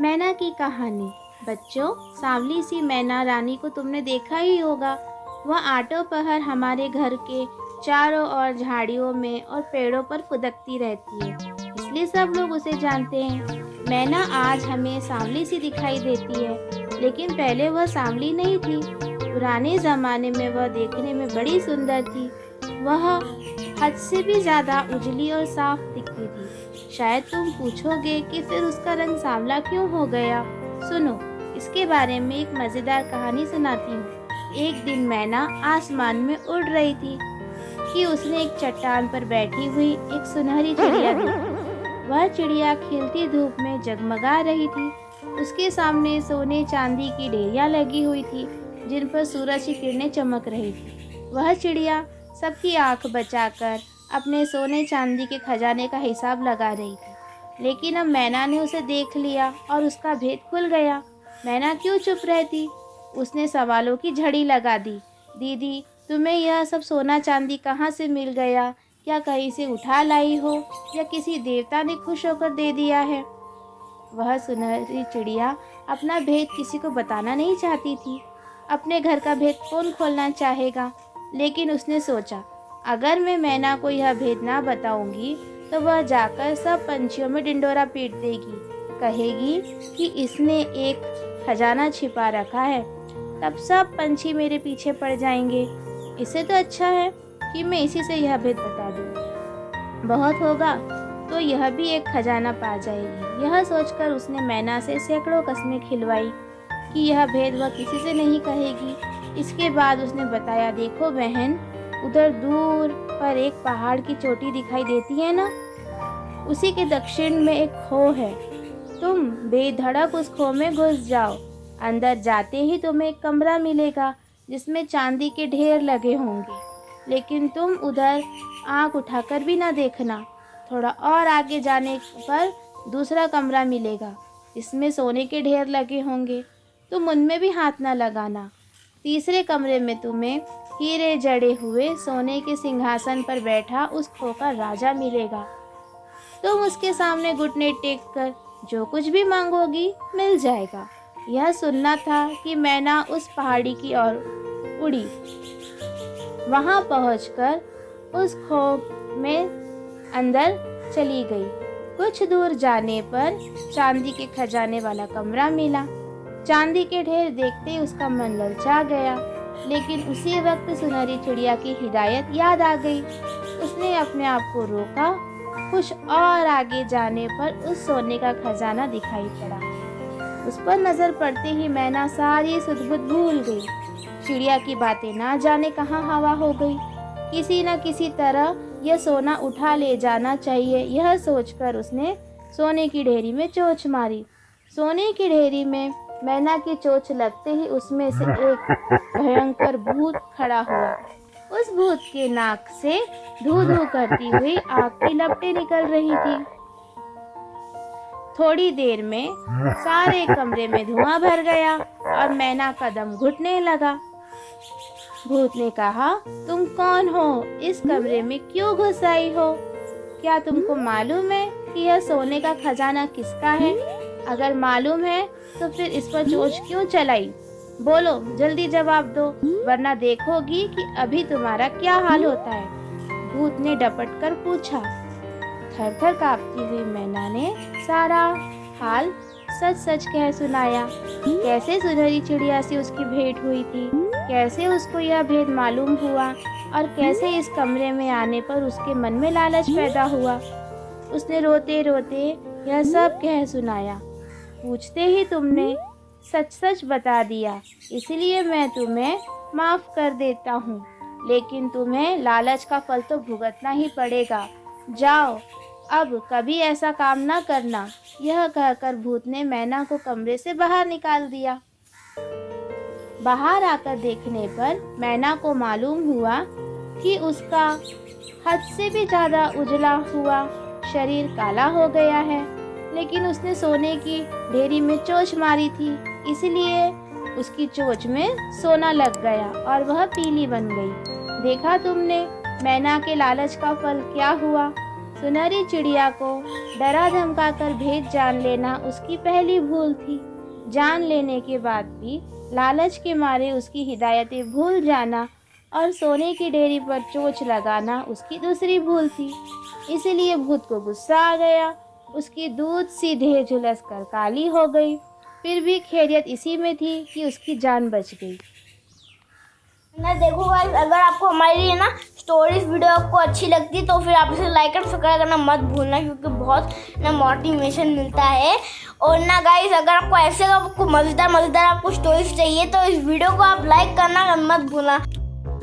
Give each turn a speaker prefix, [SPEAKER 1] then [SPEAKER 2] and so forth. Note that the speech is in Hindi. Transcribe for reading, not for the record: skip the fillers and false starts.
[SPEAKER 1] मैना की कहानी। बच्चों, सांवली सी मैना रानी को तुमने देखा ही होगा। वह आठों पहर हमारे घर के चारों ओर झाड़ियों में और पेड़ों पर फुदकती रहती है, इसलिए सब लोग उसे जानते हैं। मैना आज हमें सांवली सी दिखाई देती है, लेकिन पहले वह सांवली नहीं थी। पुराने ज़माने में वह देखने में बड़ी सुंदर थी। वह हद से भी ज़्यादा उजली और साफ दिखती थी। शायद तुम पूछोगे कि फिर उसका रंग सांवला क्यों हो गया। सुनो, इसके बारे में एक मज़ेदार कहानी सुनाती हूँ। एक दिन मैना आसमान में उड़ रही थी कि उसने एक चट्टान पर बैठी हुई एक सुनहरी चिड़िया देखी। वह चिड़िया खिलती धूप में जगमगा रही थी। उसके सामने सोने चांदी की डेरियाँ लगी हुई थी, जिन पर सूरज की किरणें चमक रही थी। वह चिड़िया सबकी आंख बचाकर अपने सोने चांदी के खजाने का हिसाब लगा रही थी। लेकिन अब मैना ने उसे देख लिया और उसका भेद खुल गया। मैना क्यों चुप रहती? उसने सवालों की झड़ी लगा दी। दीदी, तुम्हें यह सब सोना चांदी कहाँ से मिल गया? क्या कहीं से उठा लाई हो या किसी देवता ने खुश होकर दे दिया है? वह सुनहरी चिड़िया अपना भेद किसी को बताना नहीं चाहती थी। अपने घर का भेद कौन खोलना चाहेगा? लेकिन उसने सोचा, अगर मैं मैना को यह भेद ना बताऊंगी तो वह जाकर सब पंछियों में डिंडोरा पीट देगी, कहेगी कि इसने एक खजाना छिपा रखा है। तब सब पंछी मेरे पीछे पड़ जाएंगे। इससे तो अच्छा है कि मैं इसी से यह भेद बता दूं। बहुत होगा तो यह भी एक खजाना पा जाएगी। यह सोचकर उसने मैना से सैकड़ों कस्में खिलवाई कि यह भेद वह किसी से नहीं कहेगी। इसके बाद उसने बताया, देखो बहन, उधर दूर पर एक पहाड़ की चोटी दिखाई देती है ना, उसी के दक्षिण में एक खो है। तुम बेधड़क उस खो में घुस जाओ। अंदर जाते ही तुम्हें एक कमरा मिलेगा जिसमें चांदी के ढेर लगे होंगे, लेकिन तुम उधर आंख उठाकर भी ना देखना। थोड़ा और आगे जाने पर दूसरा कमरा मिलेगा, इसमें सोने के ढेर लगे होंगे, तुम उनमें भी हाथ ना लगाना। तीसरे कमरे में तुम्हें हीरे जड़े हुए सोने के सिंहासन पर बैठा उस खो का राजा मिलेगा। तुम उसके सामने घुटने टेक कर जो कुछ भी मांगोगी मिल जाएगा। यह सुनना था कि मैना उस पहाड़ी की ओर उड़ी। वहां पहुंचकर उस खो में अंदर चली गई। कुछ दूर जाने पर चांदी के खजाने वाला कमरा मिला। चांदी के ढेर देखते ही उसका मन ललचा गया, लेकिन उसी वक्त सुनहरी चिड़िया की हिदायत याद आ गई। उसने अपने आप को रोका। कुछ और आगे जाने पर उस सोने का खजाना दिखाई पड़ा। उस पर नजर पड़ते ही मैना सारी सुध-बुध भूल गई। चिड़िया की बातें ना जाने कहाँ हवा हो गई। किसी न किसी तरह यह सोना उठा ले जाना चाहिए, यह सोचकर उसने सोने की ढेरी में चोंच मारी। सोने की ढेरी में मैना की चोंच लगते ही उसमें से एक भयंकर भूत खड़ा हुआ। उस भूत के नाक से धू धू करती हुई आग की लपटें निकल रही थी। थोड़ी देर में सारे कमरे में धुआं भर गया और मैना का दम घुटने लगा। भूत ने कहा, तुम कौन हो? इस कमरे में क्यों घुस आई हो? क्या तुमको मालूम है कि यह सोने का खजाना किसका है? अगर मालूम है तो फिर इस पर चोंच क्यों चलाई? बोलो, जल्दी जवाब दो, वरना देखोगी कि अभी तुम्हारा क्या हाल होता है। भूत ने डपट कर पूछा। थर-थर कांपती हुई मैना ने सारा हाल सच सच कह सुनाया। कैसे सुनहरी चिड़िया से उसकी भेंट हुई थी, कैसे उसको यह भेद मालूम हुआ और कैसे इस कमरे में आने पर उसके मन में लालच पैदा हुआ। उसने रोते रोते यह सब कह सुनाया। पूछते ही तुमने सच सच बता दिया, इसलिए मैं तुम्हें माफ़ कर देता हूँ, लेकिन तुम्हें लालच का फल तो भुगतना ही पड़ेगा। जाओ, अब कभी ऐसा काम ना करना। यह कहकर भूत ने मैना को कमरे से बाहर निकाल दिया। बाहर आकर देखने पर मैना को मालूम हुआ कि उसका हद से भी ज़्यादा उजला हुआ शरीर काला हो गया है, लेकिन उसने सोने की ढेरी में चोंच मारी थी, इसलिए उसकी चोंच में सोना लग गया और वह पीली बन गई। देखा तुमने मैना के लालच का फल क्या हुआ? सुनहरी चिड़िया को डरा धमकाकर भेद जान लेना उसकी पहली भूल थी। जान लेने के बाद भी लालच के मारे उसकी हिदायतें भूल जाना और सोने की डेयरी पर चोंच लगाना उसकी दूसरी भूल थी। इसलिए भूत को गुस्सा आ गया। उसकी दूध सीधे झुलस कर काली हो गई। फिर भी खैरियत इसी में थी कि उसकी जान बच गई।
[SPEAKER 2] ना देखो गाइस, अगर आपको हमारी ना स्टोरीज वीडियो आपको अच्छी लगती है तो फिर आप इसे लाइक और सब्सक्राइब करना मत भूलना, क्योंकि बहुत ना मोटिवेशन मिलता है। और ना गाइस, अगर आपको ऐसे आपको मज़ेदार आपको स्टोरीज चाहिए तो इस वीडियो को आप लाइक करना मत भूलना।